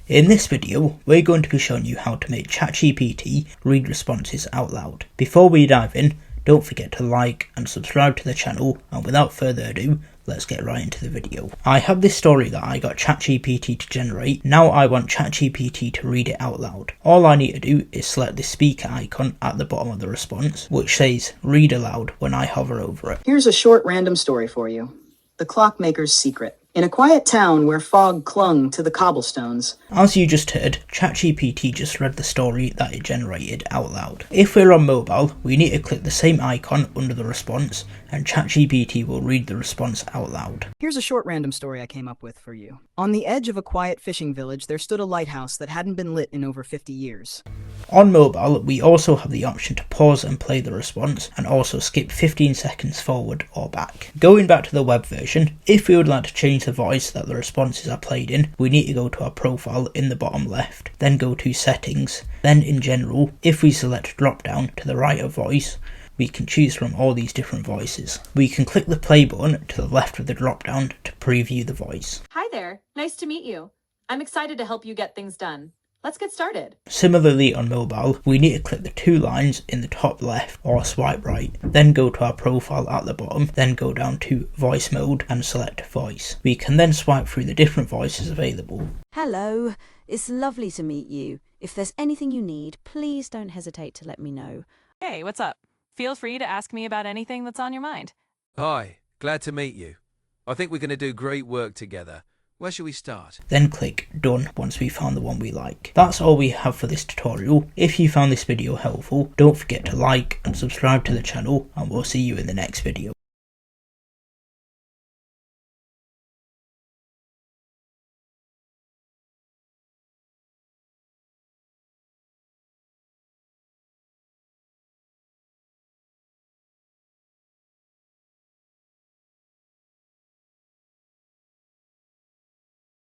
In this video, we're going to be showing you how to make ChatGPT read responses out loud. Before we dive in, don't forget to like and subscribe to the channel, and without further ado, let's get right into the video. I have this story that I got ChatGPT to generate. Now I want ChatGPT to read it out loud. All I need to do is select the speaker icon at the bottom of the response, which says read aloud when I hover over it. Here's a short random story for you. The Clockmaker's Secret. In a quiet town where fog clung to the cobblestones. As you just heard, ChatGPT just read the story that it generated out loud. If we're on mobile, we need to click the same icon under the response, and ChatGPT will read the response out loud. Here's a short random story I came up with for you. On the edge of a quiet fishing village, there stood a lighthouse that hadn't been lit in over 50 years. On mobile, we also have the option to pause and play the response, and also skip 15 seconds forward or back. Going back to the web version, if we would like to change the voice that the responses are played in, we need to go to our profile in the bottom left, then go to settings, then in general, if we select drop down to the right of voice, we can choose from all these different voices. We can click the play button to the left of the drop down to preview the voice. Hi there, nice to meet you. I'm excited to help you get things done. Let's get started. Similarly on mobile, we need to click the two lines in the top left or swipe right, then go to our profile at the bottom, then go down to voice mode and select voice. We can then swipe through the different voices available. Hello, it's lovely to meet you. If there's anything you need, please don't hesitate to let me know. Hey, what's up? Feel free to ask me about anything that's on your mind. Hi, glad to meet you. I think we're going to do great work together. Where should we start? Then click done once we found the one we like. That's all we have for this tutorial. If you found this video helpful, don't forget to like and subscribe to the channel, and we'll see you in the next video.